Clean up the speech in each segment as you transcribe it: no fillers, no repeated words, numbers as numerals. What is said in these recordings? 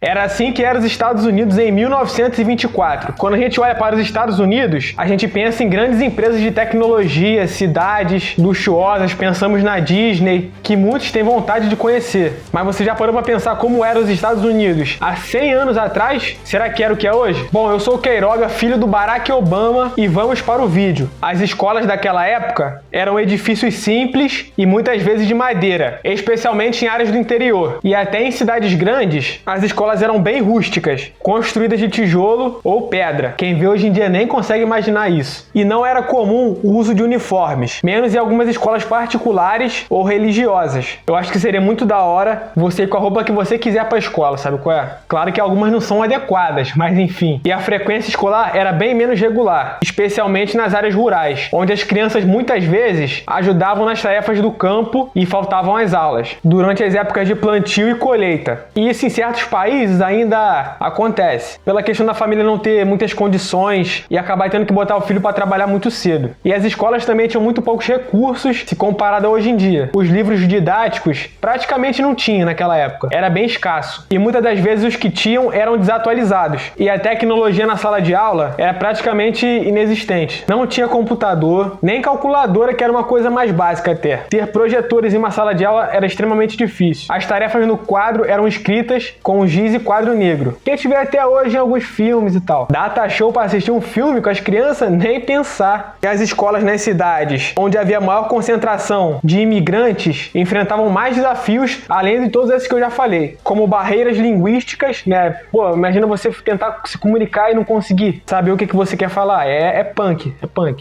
Era assim que eram os Estados Unidos em 1924. Quando a gente olha para os Estados Unidos, a gente pensa em grandes empresas de tecnologia, cidades luxuosas, pensamos na Disney, que muitos têm vontade de conhecer. Mas você já parou para pensar como eram os Estados Unidos há 100 anos atrás? Será que era o que é hoje? Bom, eu sou o Queiroga, filho do Barack Obama, e vamos para o vídeo. As escolas daquela época eram edifícios simples e muitas vezes de madeira, especialmente em áreas do interior. E até em cidades grandes, as escolas eram bem rústicas, construídas de tijolo ou pedra. Quem vê hoje em dia nem consegue imaginar isso. E não era comum o uso de uniformes, menos em algumas escolas particulares ou religiosas. Eu acho que seria muito da hora você ir com a roupa que você quiser para a escola, sabe qual é? Claro que algumas não são adequadas, mas enfim. E a frequência escolar era bem menos regular, especialmente nas áreas rurais, onde as crianças muitas vezes ajudavam nas tarefas do campo e faltavam às aulas, durante as épocas de plantio e colheita. E isso em certos países ainda acontece, pela questão da família não ter muitas condições e acabar tendo que botar o filho para trabalhar muito cedo. E as escolas também tinham muito poucos recursos se comparado a hoje em dia. Os livros didáticos praticamente não tinham naquela época, era bem escasso. E muitas das vezes os que tinham eram desatualizados. E a tecnologia na sala de aula era praticamente inexistente. Não tinha computador, nem calculadora, que era uma coisa mais básica até. Ter projetores em uma sala de aula era extremamente difícil. As tarefas no quadro eram escritas com giz e quadro negro, que a gente vê até hoje em alguns filmes e tal. Data show para assistir um filme com as crianças? Nem pensar. E as escolas nas cidades, onde havia maior concentração de imigrantes, enfrentavam mais desafios, além de todos esses que eu já falei, como barreiras linguísticas, né? Pô, imagina você tentar se comunicar e não conseguir saber o que você quer falar. É punk.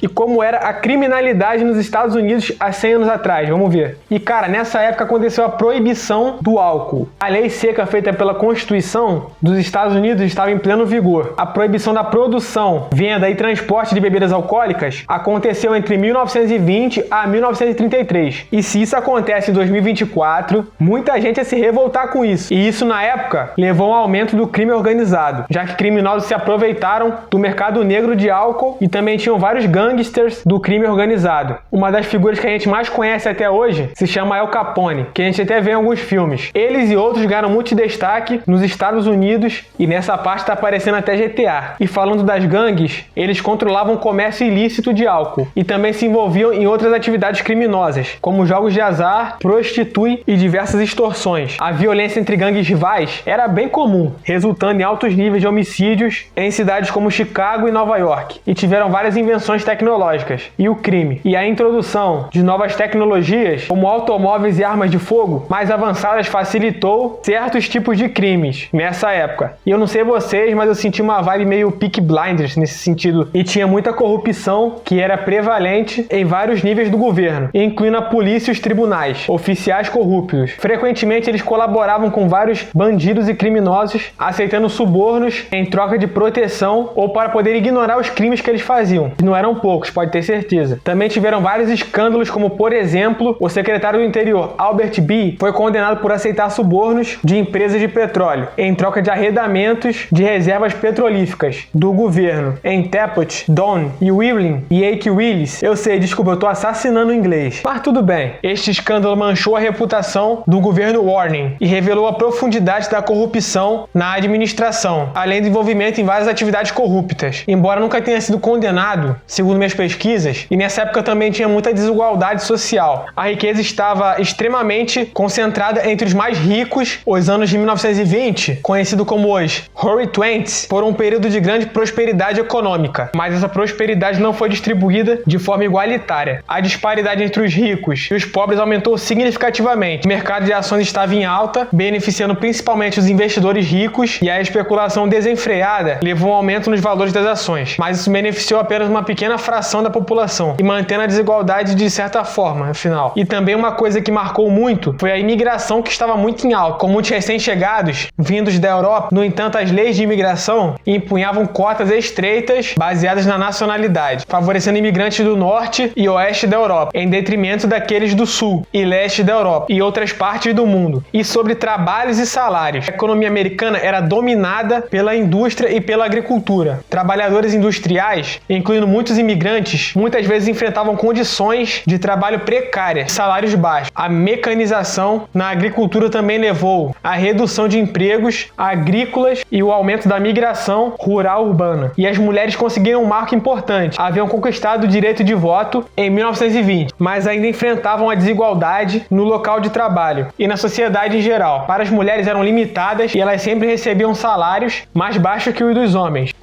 E como era a criminalidade nos Estados Unidos há 100 anos atrás, vamos ver. E cara, nessa época aconteceu a proibição do álcool. A lei seca feita pela Constituição dos Estados Unidos estava em pleno vigor. A proibição da produção, venda e transporte de bebidas alcoólicas aconteceu entre 1920 a 1933. E se isso acontece em 2024, muita gente ia se revoltar com isso. E isso na época levou a um aumento do crime organizado, já que criminosos se aproveitaram do mercado negro de álcool e também tinham vários gangsters do crime organizado. Uma das figuras que a gente mais conhece até hoje se chama Al Capone, que a gente até vê em alguns filmes. Eles e outros ganharam muito destaque nos Estados Unidos e nessa parte está aparecendo até GTA. E falando das gangues, eles controlavam o comércio ilícito de álcool e também se envolviam em outras atividades criminosas, como jogos de azar, prostitui e diversas extorsões. A violência entre gangues rivais era bem comum, resultando em altos níveis de homicídios em cidades como Chicago e Nova York. E tiveram várias invenções tecnológicas e o crime. E a introdução de novas tecnologias, como automóveis e armas de fogo mais avançadas, facilitou certos tipos de crimes nessa época. E eu não sei vocês, mas eu senti uma vibe meio Peaky Blinders nesse sentido. E tinha muita corrupção que era prevalente em vários níveis do governo, incluindo a polícia e os tribunais, oficiais corruptos. Frequentemente eles colaboravam com vários bandidos e criminosos, aceitando subornos em troca de proteção ou para poder ignorar os crimes que eles faziam. E não eram poucos, pode ter certeza. Também tiveram vários escândalos, como por exemplo, o secretário do Interior, Albert B., foi condenado por aceitar subornos de empresas de petróleo, em troca de arrendamentos de reservas petrolíferas do governo, em Teapot, Don e Wheeling e Ake Willis. Eu sei, desculpa, eu tô assassinando o inglês. Mas tudo bem. Este escândalo manchou a reputação do governo Warren e revelou a profundidade da corrupção na administração, além do envolvimento em várias atividades corruptas. Embora nunca tenha sido condenado, segundo minhas pesquisas, e nessa época também tinha muita desigualdade social. A riqueza estava extremamente concentrada entre os mais ricos. Os anos de 1920, conhecido como os Roaring Twenties, foram um período de grande prosperidade econômica, mas essa prosperidade não foi distribuída de forma igualitária. A disparidade entre os ricos e os pobres aumentou significativamente. O mercado de ações estava em alta, beneficiando principalmente os investidores ricos, e a especulação desenfreada levou a um aumento nos valores das ações, mas isso beneficiou apenas uma pequena fração da população e mantendo a desigualdade de certa forma, afinal. E também uma coisa que marcou muito foi a imigração, que estava muito em alta. Com muitos recém-chegados vindos da Europa, no entanto, as leis de imigração impunhavam cotas estreitas baseadas na nacionalidade, favorecendo imigrantes do norte e oeste da Europa, em detrimento daqueles do sul e leste da Europa e outras partes do mundo. E sobre trabalhos e salários, a economia americana era dominada pela indústria e pela agricultura. Trabalhadores industriais, incluindo muitos imigrantes, muitas vezes enfrentavam condições de trabalho precárias, salários baixos. A mecanização na agricultura também levou à redução de emprego empregos agrícolas e o aumento da migração rural urbana. E as mulheres conseguiram um marco importante. Haviam conquistado o direito de voto em 1920, mas ainda enfrentavam a desigualdade no local de trabalho e na sociedade em geral. Para as mulheres eram limitadas e elas sempre recebiam salários mais baixos que os dos homens,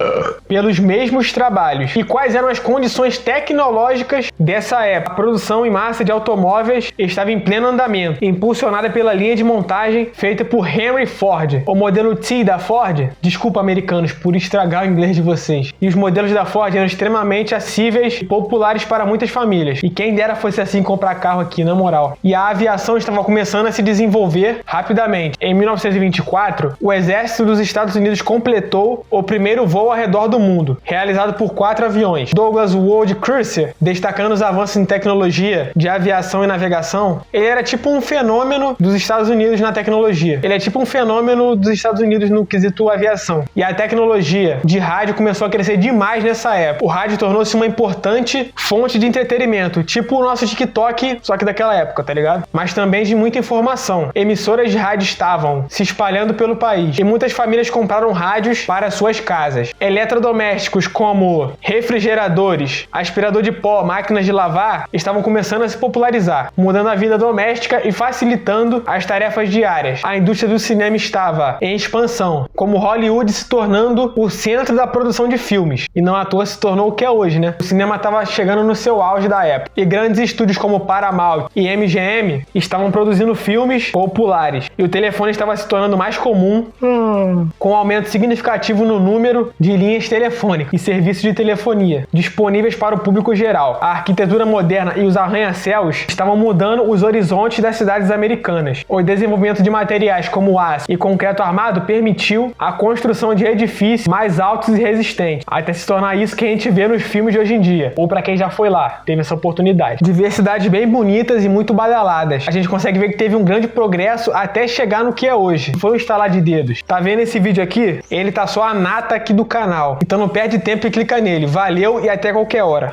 pelos mesmos trabalhos. E quais eram as condições tecnológicas dessa época? A produção em massa de automóveis estava em pleno andamento, impulsionada pela linha de montagem feita por Henry Ford. O modelo T da Ford, desculpa americanos por estragar o inglês de vocês, e os modelos da Ford eram extremamente acessíveis e populares para muitas famílias. E quem dera fosse assim comprar carro aqui, na moral. E a aviação estava começando a se desenvolver rapidamente. Em 1924, o exército dos Estados Unidos completou o primeiro voo ao redor do mundo, realizado por 4 aviões. Douglas Ward Cruiser, destacando os avanços em tecnologia de aviação e navegação, ele era tipo um fenômeno dos Estados Unidos na tecnologia. Ele é tipo um fenômeno dos Estados Unidos no quesito aviação. E a tecnologia de rádio começou a crescer demais nessa época. O rádio tornou-se uma importante fonte de entretenimento, tipo o nosso TikTok, só que daquela época, tá ligado? Mas também de muita informação. Emissoras de rádio estavam se espalhando pelo país e muitas famílias compraram rádios para suas casas. Eletrodomésticos como refrigeradores, aspirador de pó, máquinas de lavar estavam começando a se popularizar, mudando a vida doméstica e facilitando as tarefas diárias. A indústria do cinema estava em expansão, como Hollywood se tornando o centro da produção de filmes. E não à toa se tornou o que é hoje, né? O cinema estava chegando no seu auge da época. E grandes estúdios como Paramount e MGM estavam produzindo filmes populares. E o telefone estava se tornando mais comum, com um aumento significativo no número de linhas telefônicas e serviços de telefonia disponíveis para o público geral. A arquitetura moderna e os arranha-céus estavam mudando os horizontes das cidades americanas. O desenvolvimento de materiais como aço e concreto armado permitiu a construção de edifícios mais altos e resistentes, até se tornar isso que a gente vê nos filmes de hoje em dia, ou para quem já foi lá, teve essa oportunidade. Diversidades bem bonitas e muito badaladas. A gente consegue ver que teve um grande progresso até chegar no que é hoje. Foi um estalar de dedos. Tá vendo esse vídeo aqui? Ele tá só a nata aqui do canal. Então não perde tempo e clica nele. Valeu e até qualquer hora.